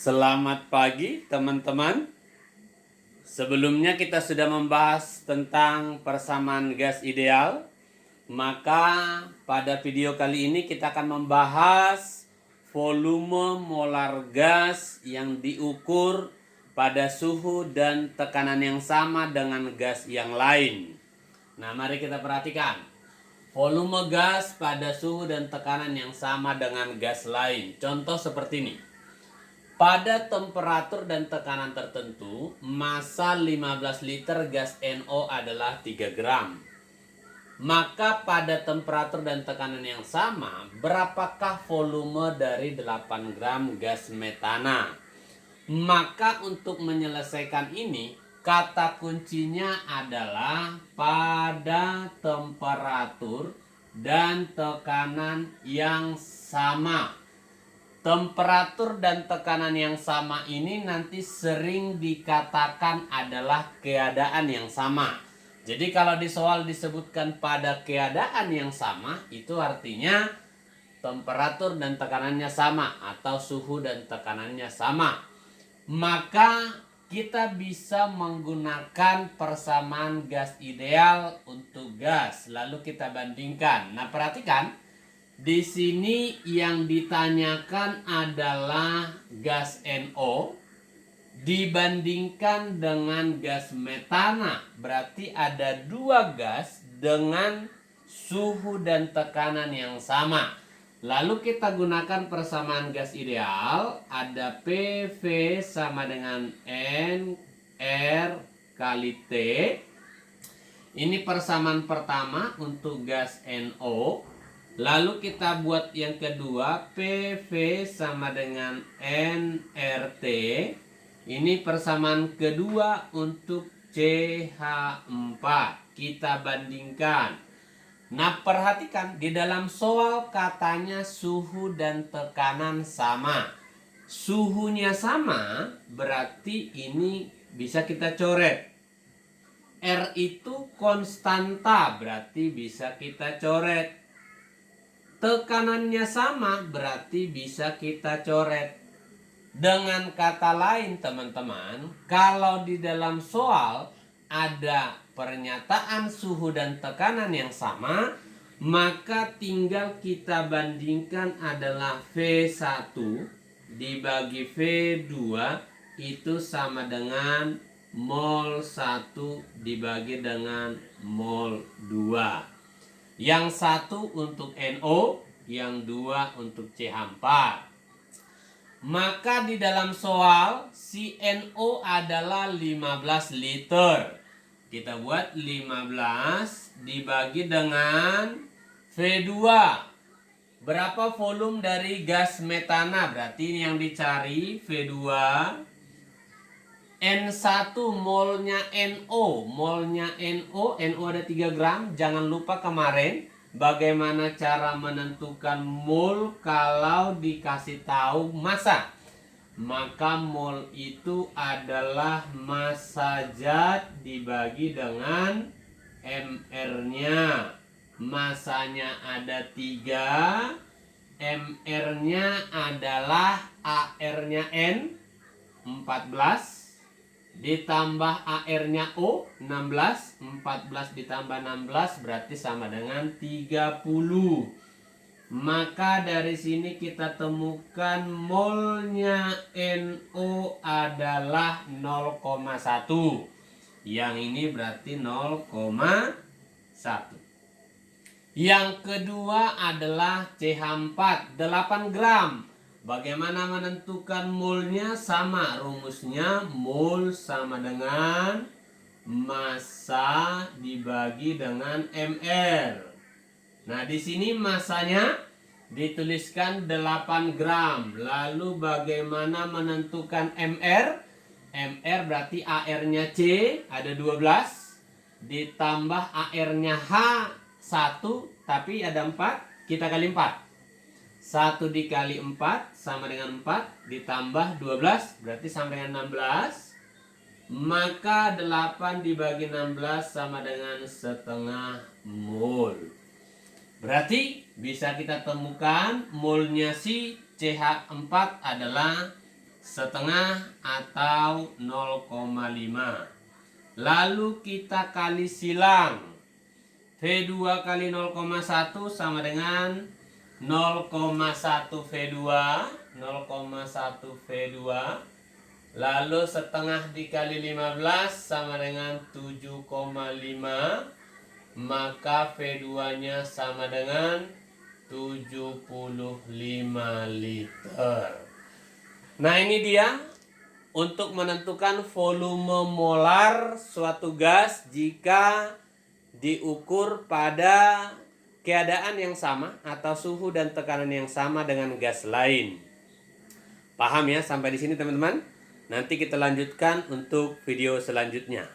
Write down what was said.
Selamat pagi teman-teman. Sebelumnya kita sudah membahas tentang persamaan gas ideal. Maka pada video kali ini kita akan membahas volume molar gas yang diukur pada suhu dan tekanan yang sama dengan gas yang lain. Nah, mari kita perhatikan. Volume gas pada suhu dan tekanan yang sama dengan gas lain. Contoh seperti ini. Pada temperatur dan tekanan tertentu, massa 15 liter gas NO adalah 3 gram. Maka pada temperatur dan tekanan yang sama, berapakah volume dari 8 gram gas metana? Maka untuk menyelesaikan ini, kata kuncinya adalah pada temperatur dan tekanan yang sama. Temperatur dan tekanan yang sama ini nanti sering dikatakan adalah keadaan yang sama. Jadi kalau di soal disebutkan pada keadaan yang sama, itu artinya temperatur dan tekanannya sama atau suhu dan tekanannya sama. Maka kita bisa menggunakan persamaan gas ideal untuk gas, lalu kita bandingkan. Nah, perhatikan. Di sini yang ditanyakan adalah gas NO dibandingkan dengan gas metana. Berarti ada dua gas dengan suhu dan tekanan yang sama. Lalu kita gunakan persamaan gas ideal. Ada PV sama dengan N R kali T. Ini persamaan pertama untuk gas NO. Lalu kita buat yang kedua, PV sama dengan nRT. Ini persamaan kedua untuk CH4. Kita bandingkan. Nah, perhatikan di dalam soal katanya suhu dan tekanan sama. Suhunya sama, berarti ini bisa kita coret. R itu konstanta, berarti bisa kita coret. Tekanannya sama, berarti bisa kita coret. Dengan kata lain teman-teman, kalau di dalam soal ada pernyataan suhu dan tekanan yang sama, maka tinggal kita bandingkan adalah V1 dibagi V2 itu sama dengan mol 1 dibagi dengan mol 2. Yang satu untuk NO, yang dua untuk CH4. Maka di dalam soal si NO adalah 15 liter. Kita buat 15 dibagi dengan V2. Berapa volume dari gas metana? Berarti ini yang dicari V2. N1 molnya NO. Molnya NO ada 3 gram. Jangan lupa kemarin bagaimana cara menentukan mol kalau dikasih tahu massa. Maka mol itu adalah massa zat dibagi dengan MR-nya. Massanya ada 3. MR-nya adalah AR-nya N 14. Ditambah AR-nya O 16, 14 ditambah 16 berarti sama dengan 30. Maka dari sini kita temukan molnya NO adalah 0,1. Yang ini berarti 0,1. Yang kedua adalah CH4 8 gram. Bagaimana menentukan molnya? Sama, rumusnya mol sama dengan massa dibagi dengan MR. Nah, di sini massanya dituliskan 8 gram. Lalu bagaimana menentukan MR? MR berarti AR-nya C ada 12 ditambah AR-nya H 1 tapi ada 4, kita kali 4. 1 dikali 4 sama dengan 4 ditambah 12 berarti sama dengan 16. Maka 8 dibagi 16 sama dengan setengah mol. Berarti bisa kita temukan molnya si CH4 adalah setengah atau 0,5. Lalu kita kali silang. V2 kali 0,1 sama dengan 0,1 V2, 0,1 V2. Lalu setengah dikali 15 sama dengan 7,5. Maka V2-nya sama dengan 75 liter. Nah, ini dia untuk menentukan volume molar suatu gas jika diukur pada keadaan yang sama atau suhu dan tekanan yang sama dengan gas lain. Paham ya sampai di sini teman-teman? Nanti kita lanjutkan untuk video selanjutnya.